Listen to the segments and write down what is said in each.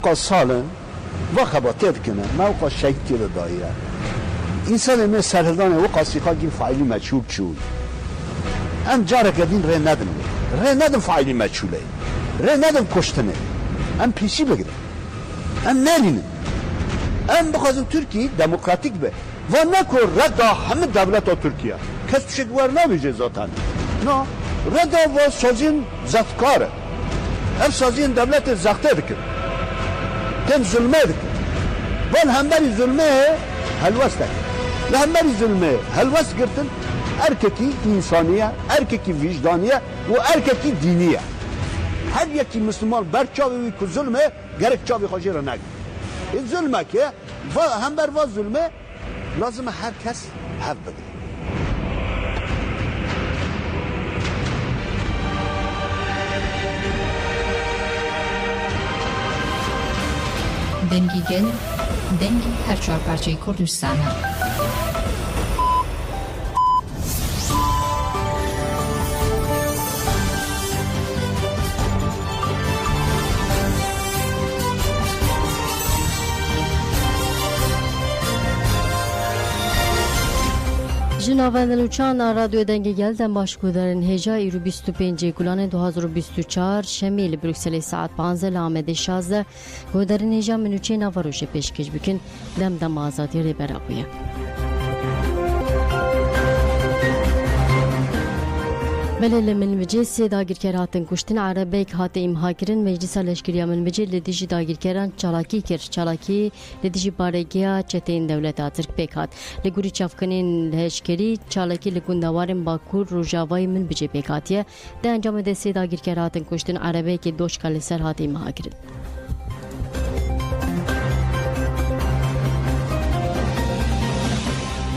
سالن وخباتت کنه موقع شیطی رو دایره انسان من سرهدان وقع سیخا گیر فعیلی مجهول چون ام جاره کدین ره ندم فعیلی مجهوله ره ندم کشتنه ام پیسی بگیره ام نلینه ام بخوازم ترکیه دموکراتیک به و نکن ردا همه دولت ها ترکیه کس توشه دوار نمیشه ذاتن نه ردا و سازین زدکاره ام سازین دولت زخته دکر تم ظلمه دکر وان همبری ظلمه هلوست دکر لهمبری ظلمه هلوست گرتن erkeki insaniye, erkeki vicdaniye ve erkeki diniye. Her yeki Müslüman berçavi ku zulme gerek çavi hacira neg. Zulme ki hember va zulme lazım herkes hev bedir. Dengi gel, dengi her çar parçayı Kürdistan'a. جناوندلوچان رادیو دنگ گلدن باشکودرن هجا ایرو 25 گلان 2024 شمیل بروکسل ساعت 15 لامده 16 گودرن هجا منوچه نواروش پیشکش بکن دم آزادی ری برابویه بله من وجه سی داگیرکر هاتن کشتن عربیک هات امها کرن مجلس لشکریه من وجه لدیجی داگیرکران چالاکی کر چالاکی لدیجی بارگیا چتین دولت ترک پیک هات لگوری چافکنین لشکری چالاکی لگوندوارن باکور روجاوای من بجه پیک هاتیه ده انجام ده سی داگیرکر هاتن کشتن عربیک دوش کال سر هات امها کرن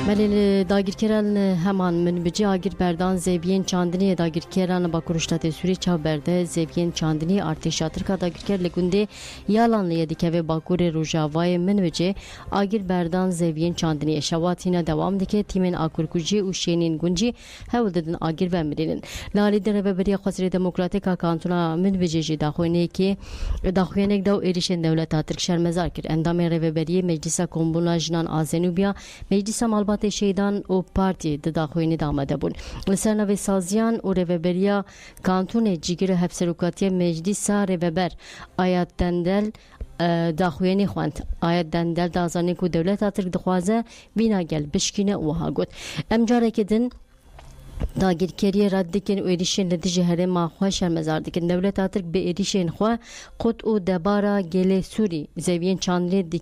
ملیل داگیرکران همان من بجی آگیر بردان زیبین چاندنی داگیرکران با کرشتات سوری چاو برده زیبین چاندنی ارتشاتر که داگیرکر لگونده یالان لیدی که و باکور روژاوای من بجی آگیر بردان زیبین چاندنی شواتینا دوام دکه تیمن آکورکوجی و شینین گونجی هول ددن آگیر و مرینن لالی در ببری خسری دموکراتیک کانتونا من بجی جی داخوینه که داخوینه دو ایریشن دولت ترک شرمزار کرد اندام ربری مجلس کومبونا جنان آزنوبیا مجلس مالبات شیدان و پارتی داخوینی دامده بون لسرنوی سازیان و روبریا کانتون جیگر هفسروکاتی مجلس روبر آیات دندل داخوینی خواند آیات دندل دازانی که دولت ترک دخوازه بینا گل بشکینه وها گود امجاره کدن داگیرکری رد دکن و ایریشن لدیجه هرم خواه شرمزار دکن دولت ترک به ایریشن خواه خود و دبارا گل سوری زوین چاندری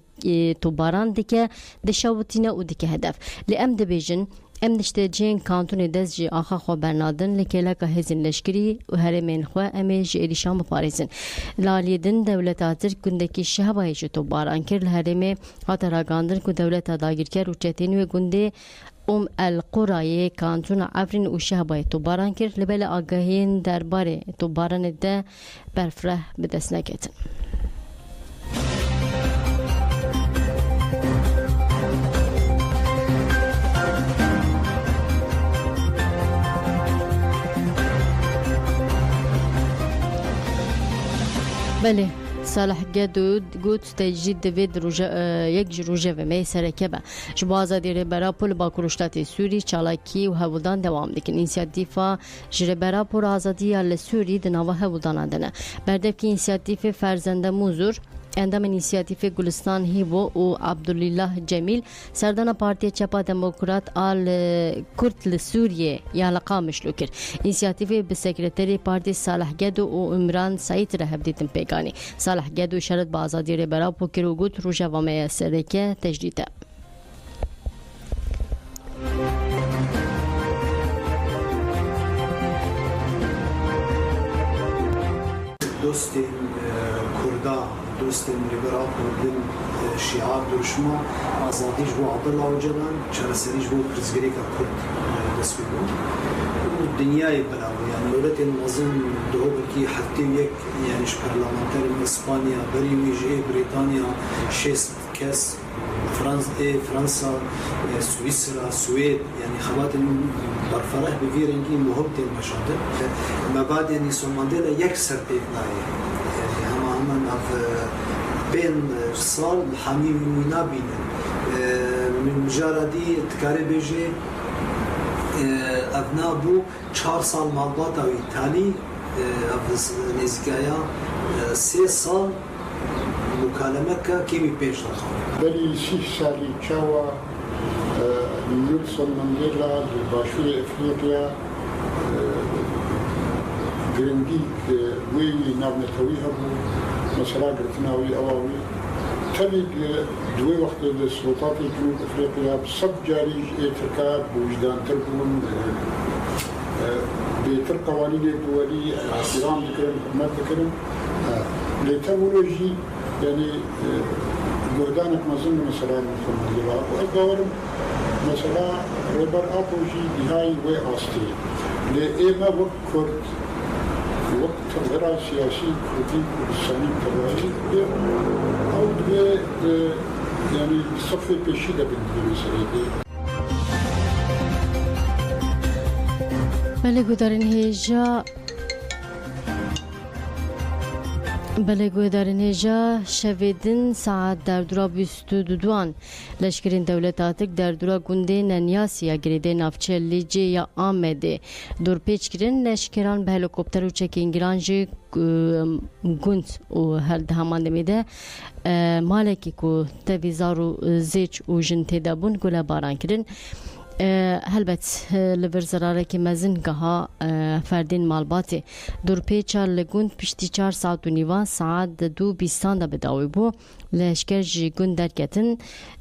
تو باران دکه دشاوتینه و دکه هدف لیم دبیجن ام نشته جین کانتون دز جی آخا خو برنادن لکیلا که هزین لشکری و هرمین خو امی جی ایریشان بپارزن لالیدن دولت ترک گندکی شهبای جو تو باران کر لهرمه هات راگاندن که دولت داگیرکر و چتین و گنده القرای کانتون عفرین و شهبای تو باران کرد لبل آگاهین درباره تو باران ده برفره به دست نکتن بله صالح جدود گوت تجدید دوید یک روژه و می سرکبه جبازه دیره برا پول با کرشتات سوری چالاکی و هولدان دوام دکن اینسیاتیفا جره برا پول آزادی ال سوری دنوا هولدان آدنه بردف که اینسیاتیف فرزنده موزور اندام اینسیاتیف گلستان هیو و عبدالله جمیل سردان پارتی چپا دموکرات آل کرد لسوریه یا لقامش لوکر اینسیاتیف به سکرتری پارتی صالح گدو و عمران سعید رهب دیدن پیگانی صالح گدو شرط با آزادی ری برا پوکر و گوت روژه و میسرکه تجدیده دوستی کردا دوستی لیبرال کردن شیعه دشمن آزادیش با عبدالله اوجدان چرسریش با پرزگری که کرد دست بیرون دنیای براو یعنی دولت نظام دو بکی حتی یک یعنیش پارلمانتر اسپانیا بری ویژه بریتانیا 6 کس فرانسا سوئیسرا سوئد یعنی خبات برفره به ویرنگی مهم تیم بشده ما بعد یعنی سوماندلا یک سر پیک نایه یعنی همان اف بين صال الحميم وينابين من مجاردي تكاري بيجي ابنابو 4 سال مالباتا ويتاني نزكايا 3 سال مكالمه كيمي بيش بلي 6 سالي تشاوا نيلسون مانديلا باشور افريقيا جريندي وي نابنتوي هبو مثلا قرتناوي اواوي تلي دوي وقت السلطات جنوب افريقيا بصب جاري اتركاب وجدان تربون بيتر قوانين الدولية احترام ذكرن حكومات ذكرن لتكنولوجي يعني جهدانك مازن مثلا في المديرة وأدور مثلا ربر أبوجي بهاي وأستي لإما وقت كرد وقت الغراء السياسي كردي كردستاني تبعي أو يعني صفي بشدة بالنسبة لي بلگویدارین هجا شویدن ساعت در دورا بیستو دوان لشکرین دولت آتک در دورا گنده ننیاسیا گریده نافچه لیجه یا آمده دور پیچ کرن لشکران به هلیکوپتر و چکینگران جی گند و هل دهمان دمیده مالکی که تویزار و زیچ و جنتی دابون گل باران کرن هلبت لبر زراره که مزن گها فردین مالباتی دور پیچار لگوند پشتی 4 ساعت و نیوان ساعت 2:20 دا بداوی بو لشکر جی گوند درکتن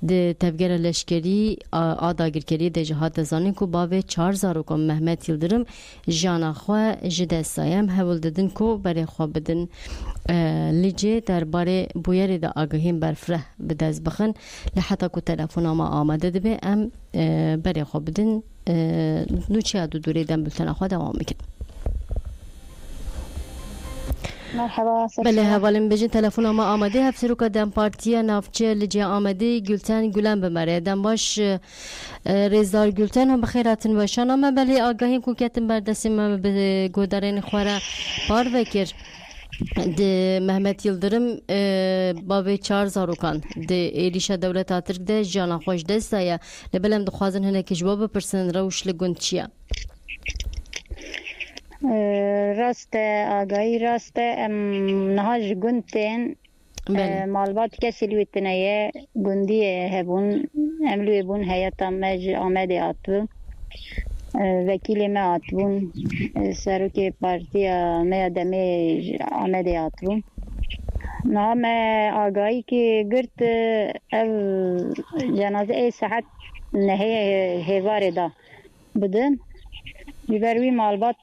ده تفگر لشکری آداگرکری ده جهاد زانین کو باوی 4 زاروکم محمد یلدرم جانا خواه جده سایم هول ددن کو بری خواه بدن لیجه در باره بویری ده آگهیم برفره بدز بخن لحتا کو تلفون ما آمده ده به ام بری خواه بدن نوچه دو دوری دن بلتن خواه دوام میکن مرحبا بله حوالم بجن تلفن ما آمده هفته رو که دم پارتیا نافچه لجه آمده گلتن گلن بمره دم باش ریزدار گلتن هم بخیراتن باشن اما بله آگاهیم کو کتن بردستیم به گودارین خواره پار وکر ده محمد یلدرم باوی 4 زاروکان ده ایریشا دولت آترک ده جانا خوش دسته یا لبلم دخوازن هنه کجواب پرسن روش لگوند چیه راست آگاهی راست نهاج گندتین مالبات کسی لویتنیه گندی هبون املوی بون هیاتا مج آمده آتبون وکیل ما آتبون سروک پارتی ما دمی آمده آتبون نام آگاهی که گرد جنازه ای ساعت نهی هوار دا بدن بیبروی مالبات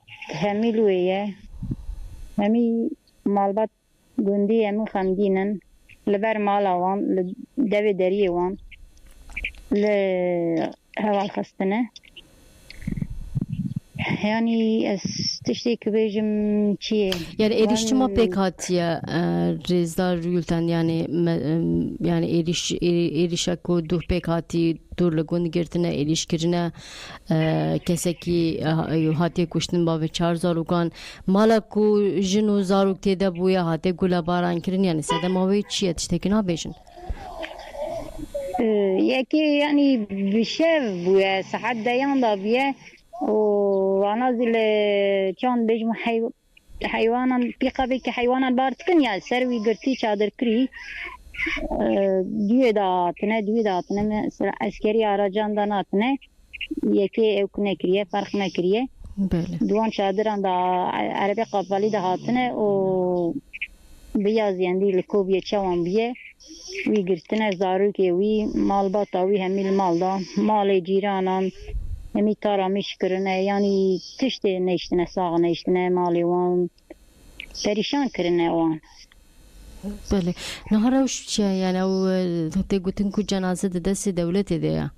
همی لویه همی مالبات گندی همی خمدینن لبر مال وان لدوی دری وان لهوال خستنه يعني تشتي كبيجم چیه يعني ایریش ما پیکاتیه ریزدار یولتن يعني ایریش کو دو پیکاتی دور لگون گرتنه ایریش کرنه کسی کی هاتی کشتن با 4 زاروکان مالا کو جنو زاروک تیده بویا هاتی گلا باران کرن يعني سده ماوی چیه تشتکی نابیشن یکی يعني بشف بویا ساعت دیان دا بیا ونازل كان بيجمع حيوانا بيقابل كحيوانا بارتكن يا سروي قرتي شادر كري دوی داتنه عسکری آراجان داناتنه یکی او نکریه فرق نکریه دوان شادران دا عربی قابلی دا هاتنه و بیازیندی لکوبیه چوان بیه وی گرتنه زاروکه وی مال باتا وی همیل مال دا مال جیرانان همی تارامیش کرنه یعنی تشت نیشتنه ساغ نیشتنه مالی وان پریشان کرنه وان بله نهارش چیه یعنی او تی گوتن کو جنازه دست دولت ده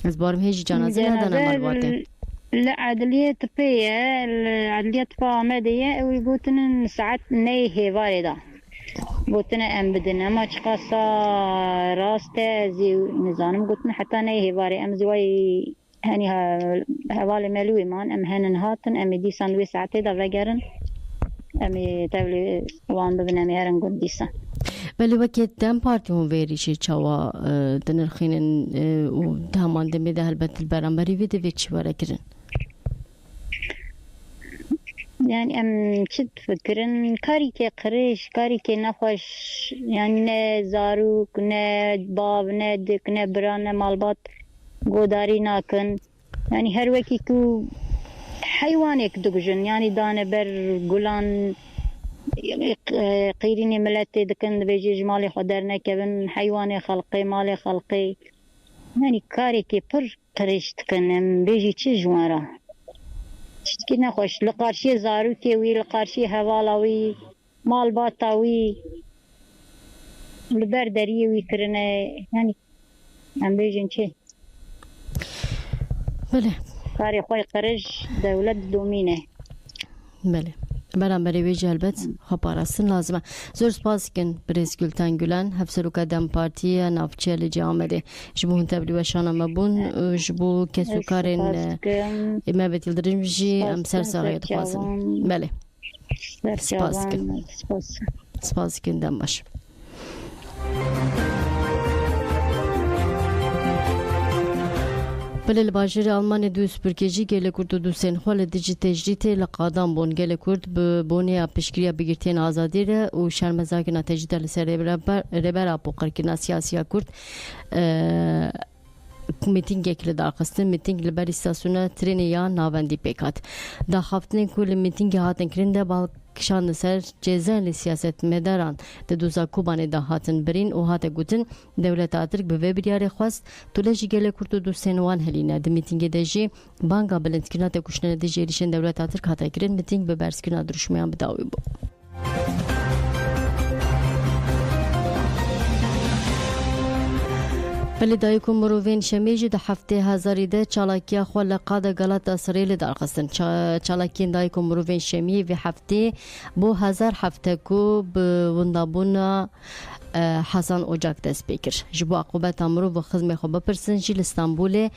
از بارم هیچ جنازه ندانه مالباته العدلية تبيه العدلية تفاهمه او يقولون ساعات نيه وارده قلتنا ام بدنا ما تشخصا راسته زي نظام قلتنا حتى نيه واري ام زوي هني هوالي ملوي مان ام هنن هاتن ام دي ساندوي ساعتي دا وگرن ام تولي وان ببنم هرن قد ديسان بله وقت دم پارتی هم ویریشی چوا دنرخینن و دهمان دمی ده البته البرانبری ویده ویک چی واره کرن يعني ام شد فكرن كاري كي قريش كاري كي نخوش يعني نه زاروك نه باب نه دك نه بران نه مالبات قوداري ناكن يعني هر وكي كو حيوانك دقجن يعني دانه بر قلان قيريني ملتي دكن بيجي جمالي خدرنا كبن حيواني خلقي مالي خلقي يعني كاري كي پر قريش تكن بيجي چه جوارا شتكي نخوش لقارشي زاروكي وي لقارشي هوالاوي مال باطاوي البردري وي كرنا يعني ام بيجن چه بله كاري خوي قرج دولة دومينه بله برانبری ویژه البته خبرستن لازمه زور سپاس کن برز گلتن گلن هفسروک دم پارتی نافچه جامده جبون تبلی و شانه مبون جبو کسو کارن ما بتیلدریم جی ام سر ساقیت خوازن بله سپاس کن سپاس کن دم باش بله الباجر آلمان دو سپرکجی گل کرد دو سنخوال دیجی تجدید لقادم بون گل کرد به بونی پیشگیری بگیرتین آزادی را و شرمزاگی نتیجه لسر ربر آپوکر کنا سیاسی کرد میتینگ اکل دارخستن میتینگ لبر استاسیون ترین یا ناوندی پیکات دا هفتن کل میتینگ هاتن کرنده بالک شان سر جزایل سیاست مداران د دوزا کوبانه د هاتن برین او هات گوتن دولت اترک به وبریار خواست تولجی گله کورتو دو سنوان هلینه د میتینگ دجی بانگا بلندکنا ته کوشنه د جریشن دولت اترک هات کرن میتینگ به برسکنا درشمیان بداوی بو بله دایکو مروین شمیجی ده هفته هزاری ده چالاکیا خو لقاد غلط اسریل دارخستن چالاکین دایکو مروین شمی و هفته بو هزار هفته کو به وندابونا حسن اوجاک دست بکر جبو عقوبت امرو و خدمت خو بپرسن جیل استانبول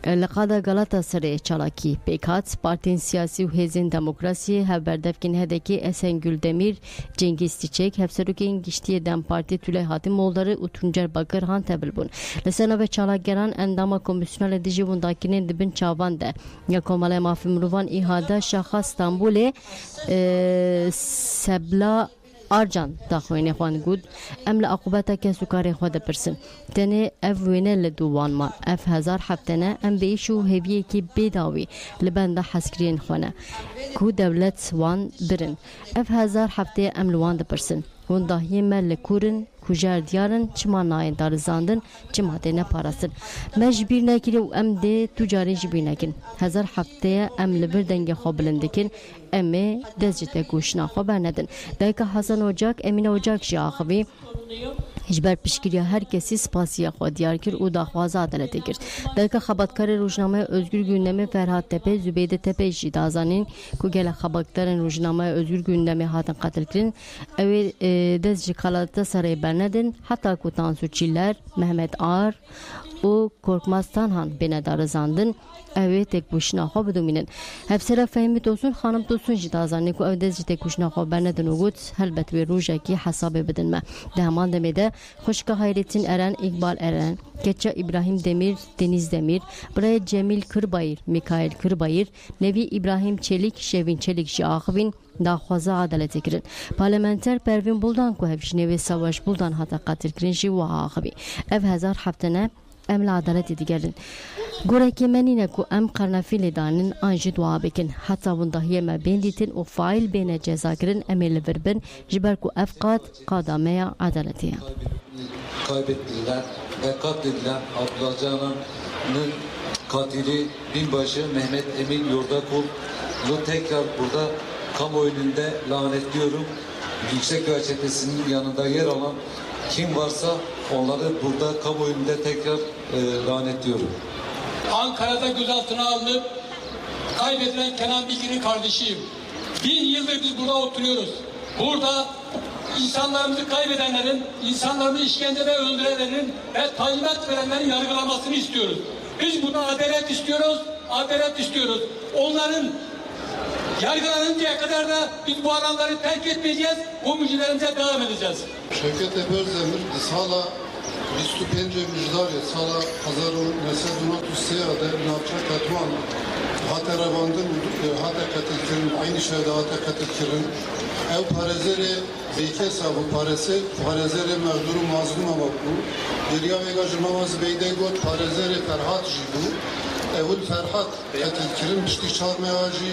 لقادا غلطا سره چالاکی پیکات پارتین سیاسی و هزین دموکراسی هبردفکین هدکی اسن گلدemir Cengiz Çiçek hepserukin giştiye dem parti tülay hatim molları u Tuncer Bakır han tebilbun lesena ve çalageran endama komisyonel edici bundakinin dibin çavan de ya komale mafim ruvan ihada şaha İstanbul'e sebla Arjan daxwine xwan gud em li aqubeta ke sukare xwe depirsin tenê ev wêne li duwan man ev hezar heftene em bêş û heviyekî bêdawî li benda hezkiriyên xwe ne ku dewlet wan birin ev hezar hefteyê em li wan dipirsin hûn dahiyê me li kurin ku jer diyarin çima nayên darizandin çima tê neparasin me ji bîr nekiriye û em dê tu carî ji bîr nekin hezar hefteyê em li bir dengê xwe bilind dikin em ê dest ji têkoşîna xwe bernedin dayika Hasan Ocak Emine Ocak jî axivî ji ber piştgiriya herkesî spasiya xwe diyar kir û daxwaza adeletê kir dayika xebatkarê rojnameya Özgür Gündemê Ferhat Tepe Zübeyde Tepe jî dazanîn ku gelek xebatkarên rojnameya Özgür Gündemê hatin qetil kirin ew ê dest ji Galataserayê bernedin heta ku Tansu Çiller Mehmet Ağar û Korkmazdan han bêne darizandin ew ê têkboşîna xwe bidomînin hevsera Fehmî Tosun Xanım Tosun jî dazanîn ku ew dest ji têkboşîna xwe bernedin û got helbet wê rojekî hesabê bidin me di heman demê de Xwişka Hayrettin Eren İkbal Eren Keça İbrahim Demir Deniz Demir Biraya Cemil Kırbayır Mikail Kırbayır Nevi İbrahim Çelik Şevin Çelik jî axivîn daxwaza adeletê kirin parlamenter Pervin Buldan ku hevjinê wê Savaş Buldan hata qatil kirin jî wiha axivî ev hezar heftene em li adeletê digerin gorekê me nîne ku em qernefî lê danin an jî dua bikin heta wendahiyê me bên dîtin û faîl bêne ceza kirin em ê li vir bin ji ber ku ev qada me ya adeletê ye kaybettiler ve katledilen Abdullah Canan'ın katili binbaşı Mehmet Emin Yordakul tekrar burada kamuoyunda lanetliyorum. Yüksekköy Çetesi'nin yanında yer alan kim varsa onları burada kamuoyunda tekrar lanetliyorum. Ankara'da gözaltına alınıp kaybedilen Kenan Bilgin'in kardeşiyim. 1000 yıldır biz burada oturuyoruz. Burada insanlarımızı kaybedenlerin, insanlarını işkence ve öldürenlerin ve talimat verenlerin yargılanmasını istiyoruz. Biz buna adalet istiyoruz, adalet istiyoruz. Onların Yargılanıncaya kadar da biz bu alanları terk etmeyeceğiz, bu müjdelerimize devam edeceğiz. Şevket Eberzemir, sala 25 müjdari, sala 1993'de navça katman hata ravandın, hata katilkirin, aynı şeyde hata katilkirin. Ev parezeri beykesa bu parezeri mağduru mazlum ama bu. Derya vega jimamaz beyde got parezeri Ferhat jibu. Evul Ferhat katilkirin, pişti çarmaya jî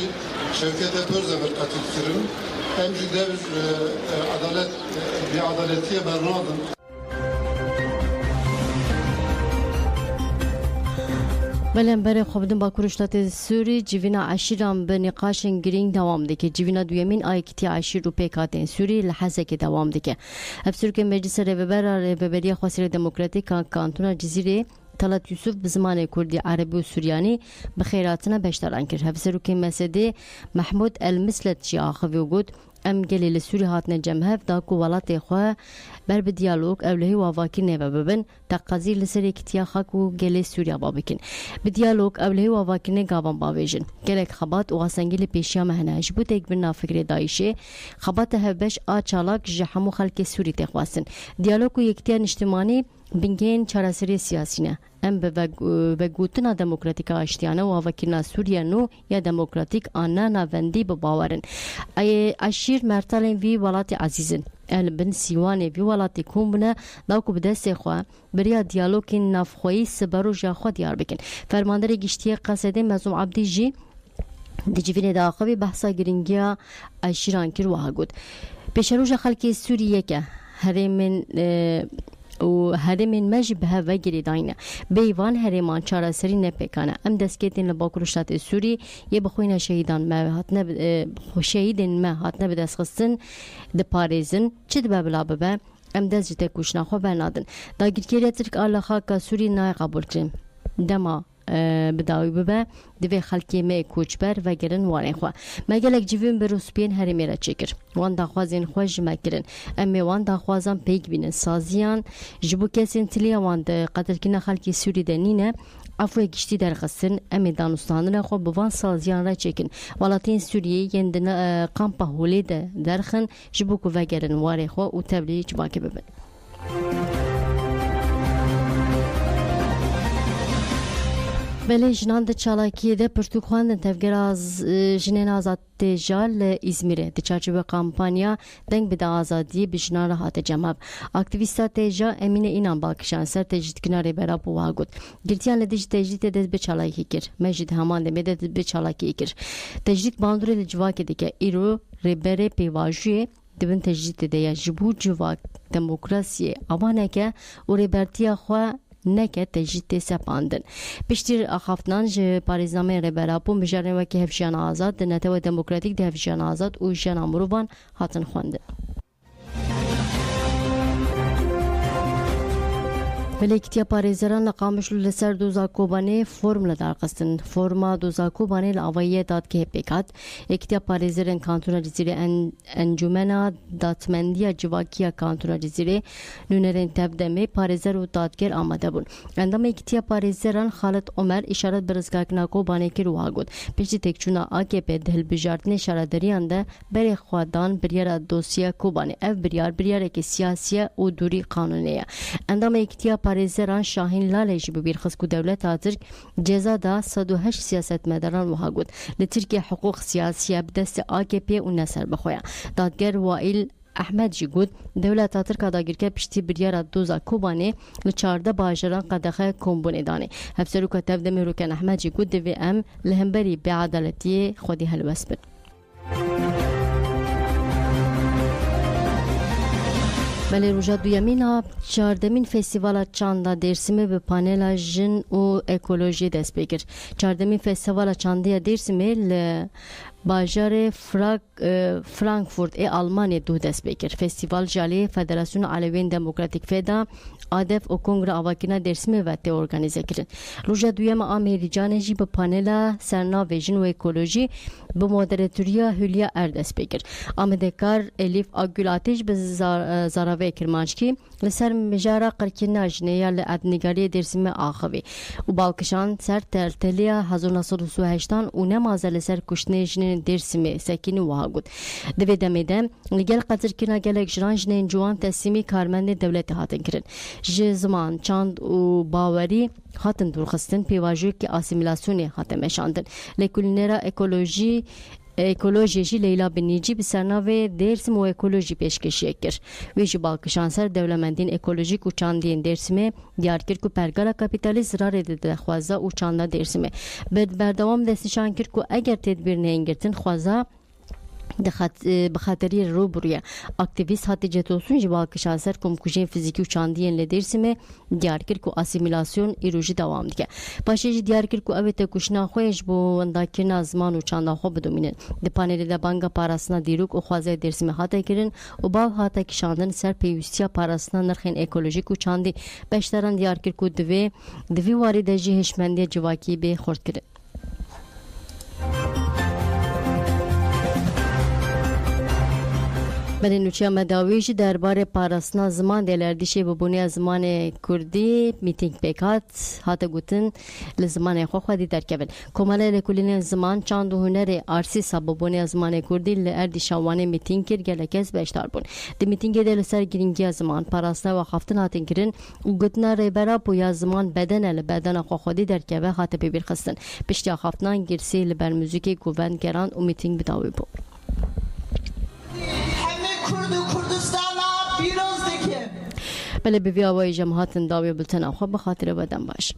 Şevket Eberzemir katilkirin. Hem jide bir adaletiye bernadın. بلنبر خوابدن با کرشتات سوری جیوینا عشیران به نقاشن گرینگ دوام دکه جیوینا دویمین آیکتی عشیر رو پیکاتن سوری لحظه که دوام دکه افسر که مجلس رهبری خواصر دموکراتیک کانتونا جزیره طلعت یوسف به زمان کردی عربی و سوریانی به خیراتنا بشتران کرد افسر که مسده محمود المسلت جی آخوی و گود ام گلی لسوری هاتن جمهف دا کو ولات خواه بر به دیالوگ اولهی و واکی نوه ببن تقاضی لسر اکتیا خاک و گلی سوریا بابکن به دیالوگ اولهی و واکی نگاوان باویجن گلک خبات و غسنگی پیشیا مهنهش بود اک برنا فکر دایشه خبات هفبش آچالاک جحمو خلک سوری تخواستن دیالوگ و یکتیا نشتمانی بنگین چارەسەری سیاسینە ئەم بەگوتنا دەموکراتیکە ئاشتیانە و هاوکردنا سووریە و یا دەموکراتیک ئانا ناوەندی بباوەرن عشیر مەرتەڵێن وی وڵاتی عەزیزن ئەل بن سیوانێ وی وڵاتی کوم بنە داوکو بدەستێ خوا بریا دیالۆگین نافخۆیی سبەر و ژاخوا دیار بکن فەرماندەری گشتیە قەسەدێ مەزوم عەبدی جی دجیڤینێ داخەوی بەحسا گرنگیە عشیران کرد وها گوت پێشەروژە خەڵکی سووریەکە هەرێمن و هرمان مجب هوا گری داینه بیوان هرمان چاره سری نپکانه ام دستگیرن لباکروشات سوری یه بخوین شهیدان ما هات نه شهیدن ما هات نه بدست خستن دپاريزن چه دبلا ببه ام دست جت کوشنا خو بنادن داگیرکری ترک الله خاک سوری نه قبول کن دما بداوی ببه دوی خلکی می کوچبر و گرن وارن خو مگلک جیوین به روسپین هریمیرا چکر وان داخوازین خوش مکرن امی وان داخوازان پیک بینن سازیان جبو کسین تلیا وان ده قدر کنا خلکی سوری دنینه افوی گشتی در قصن امی دانستانه خو بوان سازیان را چکن ولاتین سوریه یندن قامپا هولی ده درخن جبو کو و گرن وارن خو و تبلیغ باکی ببن بله جنان ده چالاکیه ده پرتو خواندن تفگر از جنین آزاد تجال İzmir'e de çerçeve kampanya denk bir de azadiye bir jina rahat cemab aktivista teja Emine İnan Balkışan ser tecrit kinare beraber vagut girtiyan le tecrit de bir çalaki kir mecid haman de medet bir çalaki kir tecrit bandure de civak edike iro rebere pevajue devin tecrit de ya jibu civak demokrasiye avaneke o rebertiya xwa neke tecrit sepandın. Piştir axaftnan je parizame reberapu mijarne vaki hevşan azad nete ve demokratik de hevşan azad u jan amruban hatın xwandin. ملکتیا پاریزران لقامش لسر دوزا کوبانه فرم لدار قستن فرما دوزا کوبانه لعوایه داد که پیکات اکتیا پاریزران کانتونا جزیره انجمنا داتمندیا جواکیا کانتونا جزیره نونرین تبدمه پاریزر و دادگر آمده بون اندام اکتیا پاریزران خالد عمر اشارت برزگاکنا کوبانه کی روها گود پیشتی تکچونا AKP دهل بجارتن اشارتداریان ده بری خوادان بریار دوسیا کوبانه اف بریار که سیاسیه و دوری قانونیه اندام اکتیا پاریزران شاهین لالجی ببیر خسکو دولت ترک جزا دا 108 سیاستمداران وها گود لترکیه حقوق سیاسیه بدست AKP و نصر بخویا دادگر وائل احمد جی گود دولت ترک داگیرکه پشتی بریار دوزا کوبانه لچارده باجران قدخه کومبونه دانه هفسرو کتب دمی روکن احمد جی گود دوی ام لهمبری بعدالتی خودی هلوس بر بله روزا دویمینا 14 فستیوال چاندا درسمی به پانل جن و اکولوژی دست بگیر 14 فستیوال چاندا درسمی ل باجار فرانکفورت آلمانی دو دست بگیر فستیوال جالی فدراسیون علوین دموکراتیک فدا آدف و کنگره آواکینا درسمی و تی ارگانیزه کردن روزا دویم آمیری جانجی به پانل سرنا ویژن و اکولوژی به مدراتوریا هولیا اردست بگیر آمدکار الیف آگول آتش به زاراوی کرمانشکی لسر مجارا قرکینا جنیا لعدنگاری درسمی آخوی و بالکشان سر ترتلیا 1938 و نمازه لسر کشتنه جنین جوان درسم سکین و هاگود دوی دمیدم لگل قطر کنا گلک جران جنین جوان تسلیمی کارمند دولت هاتن کرن ج زمان چاند و باوری هاتن درخستن پیواجوی که آسیمیلاسیون هاتن مشاندن لکولینرا اکولوژی لیلا بنیجی به سرناوی درسم و اکولوژی پیشکشی کر ویجی بالکشانسر دولمندین اکولوژیک و چاندین درسمه دیار کرد که پرگالا کپیتالی زرار ده خوازا و چاندا درسمه بردوام دستشان کرد که اگر تدبیر نینگرتن خوازا بخاطری رو برویه اکتیویست هاتی جتوسون جوال کشانسر کمکوژین فیزیکی و چاندین لدرسمه دیار کرد که آسیمیلاسیون ایروژی دوام دیگه پاشیج دیار کرد که اوه تکوشنا خویش بو انداکرنا زمان و چاندا خو بدومینن ده پانیل ده بانگا پاراسنا دیروک و خوازه درسمه هاتا کرن و باو هاتا کشاندن سر پیوستیا پاراسنا نرخین اکولوژیک و چاندی بشتران دیار کرد که دوی واری ده جی هشمندی جواکی به خورد کرد بنوچیا مداویش درباره پاراسنا زمان دلردیشه ببونی زمان کردی میتینگ پیکات هات گوتن لزمان خو خودی درکبل کمال لکولین زمان چاند هنر آرسی سببونی زمان کردی لردی شوانه میتینگ کر گلکس بهشتار بون د میتینگ دل سر گرینگی زمان پاراسنا و خفتن هاتن کرن و گوتنا ریبرا پویا زمان بدن خو خودی درکبه هات ببیر خستن پشتیا خفتن گرسی لبر موزیک گوون گران و میتینگ بداوی بو بله به ویاوای جماعت داوی بلتن آخوا بخاطر بدن باش